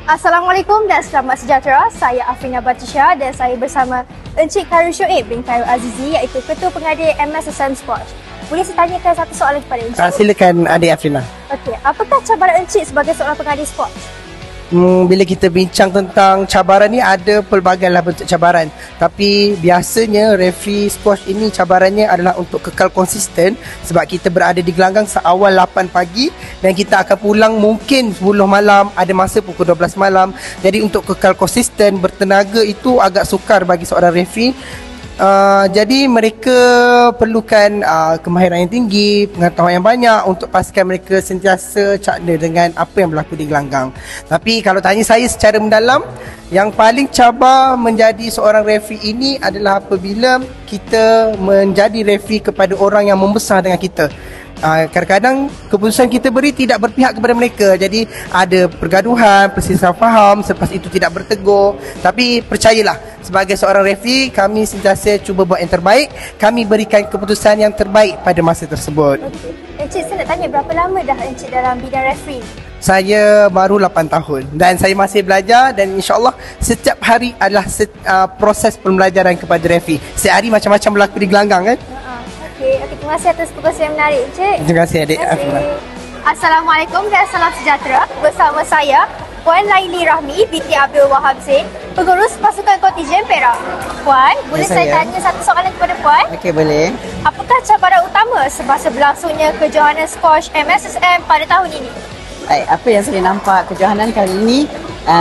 Assalamualaikum dan selamat sejahtera. Saya Afrina Batisha dan saya bersama Encik Khairul Shoaib bin Khairul Azizi, iaitu Ketua Pengadil MSSM Squash. Boleh saya tanyakan satu soalan kepada Encik? Silakan adik Afrina. Okey, apakah cabaran Encik sebagai seorang pengadil squash? Bila kita bincang tentang cabaran ni, ada pelbagai lah bentuk cabaran. Tapi biasanya referee squash ini cabarannya adalah untuk kekal konsisten, sebab kita berada di gelanggang seawal 8 pagi dan kita akan pulang mungkin 10 malam, ada masa pukul 12 malam. Jadi untuk kekal konsisten, bertenaga itu agak sukar bagi seorang referee. Jadi mereka perlukan kemahiran yang tinggi, pengetahuan yang banyak untuk pastikan mereka sentiasa cakna dengan apa yang berlaku di gelanggang. Tapi kalau tanya saya secara mendalam, yang paling cabar menjadi seorang referee ini adalah apabila kita menjadi referee kepada orang yang membesar dengan kita. Kadang-kadang keputusan kita beri tidak berpihak kepada mereka. Jadi ada pergaduhan, perselisihan faham, selepas itu tidak bertegur. Tapi percayalah, sebagai seorang referee, kami sentiasa cuba buat yang terbaik. Kami berikan keputusan yang terbaik pada masa tersebut. Encik, saya nak tanya, berapa lama dah Encik dalam bidang referee? Saya baru 8 tahun dan saya masih belajar, dan insyaAllah setiap hari adalah proses pembelajaran kepada referee. Setiap hari macam-macam berlaku di gelanggang kan. Okey, terima kasih atas perkongsian yang menarik, Encik. Terima kasih adik Afrina. Assalamualaikum dan salam sejahtera. Bersama saya Puan Laili Rahmi binti Abdul Wahab Zain, pengurus pasukan kontijen Perak. Puan, boleh saya tanya satu soalan kepada Puan? Okey, boleh. Apakah cabaran utama semasa berlangsungnya kejohanan squash MSSM pada tahun ini? Baik, apa yang saya nampak kejohanan kali ini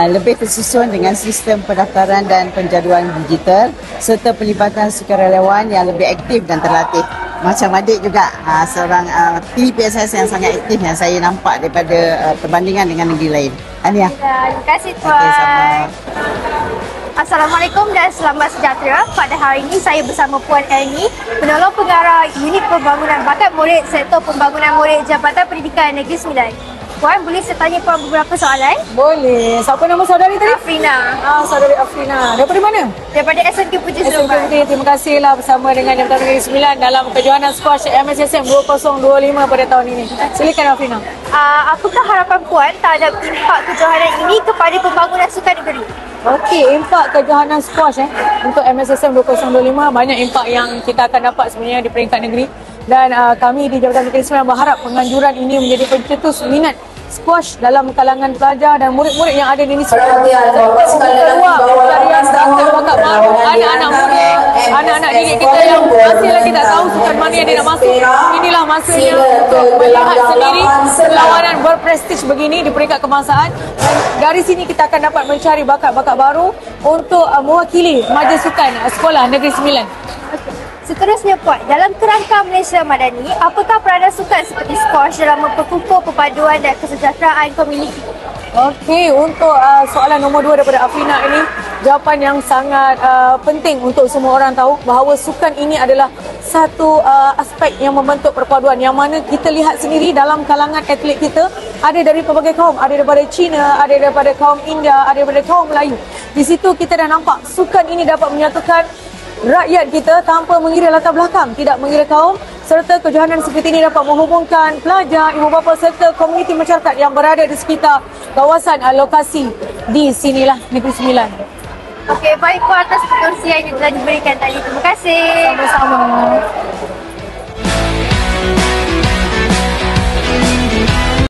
lebih tersusun dengan sistem pendaftaran dan penjaduan digital serta pelibatan sukarelawan yang lebih aktif dan terlatih. Macam adik juga seorang PSS yang sangat aktif yang saya nampak daripada perbandingan dengan negeri lain. Ania. Terima kasih Tuan. Okey, sama. Assalamualaikum dan selamat sejahtera. Pada hari ini saya bersama Puan Elni, penolong pengarah Unit Pembangunan Bakat Murid Sektor Pembangunan Murid Jabatan Pendidikan Negeri Sembilan. Puan, boleh saya tanya Puan beberapa soalan? Boleh. Siapa nama saudari tadi? Afrina. Saudari Afrina. Daripada mana? Daripada SMK Puji Sultan. Terima kasihlah bersama dengan Jabatan Negeri Sembilan dalam kejohanan squash MSSM 2025 pada tahun ini. Silakan Afrina. Apakah harapan Puan terhadap impak kejohanan ini kepada pembangunan sukan negeri? Okey, impak kejohanan squash untuk MSSM 2025, banyak impak yang kita akan dapat sebenarnya di peringkat negeri. Dan kami di Jabatan Negeri Sembilan berharap penganjuran ini menjadi pencetus minat squash dalam kalangan pelajar dan murid-murid yang ada di sini. Peluang pencarian bakat baru, anak-anak muda, anak-anak didik kita yang masih lagi tak tahu sukan mana yang dia nak masuk. Inilah masanya untuk melihat sendiri perlawanan berprestij begini di peringkat kebangsaan. Dan dari sini kita akan dapat mencari bakat-bakat baru untuk mewakili majlis sukan sekolah Negeri Sembilan. Seterusnya Puan, dalam kerangka Malaysia Madani, apakah peranan sukan seperti squash dalam memperkukuh perpaduan dan kesejahteraan komuniti? Okey, untuk soalan nombor 2 daripada Afrina ini, jawapan yang sangat penting untuk semua orang tahu bahawa sukan ini adalah satu aspek yang membentuk perpaduan, yang mana kita lihat sendiri dalam kalangan atlet kita ada dari pelbagai kaum, ada daripada Cina, ada daripada kaum India, ada daripada kaum Melayu. Di situ kita dah nampak sukan ini dapat menyatukan rakyat kita tanpa mengira latar belakang, tidak mengira kaum, serta kejohanan seperti ini dapat menghubungkan pelajar, ibu bapa serta komuniti masyarakat yang berada di sekitar kawasan lokasi di sinilah Negeri Sembilan. Okey, baik Puan, atas perkongsian yang telah diberikan tadi. Terima kasih. Sama-sama.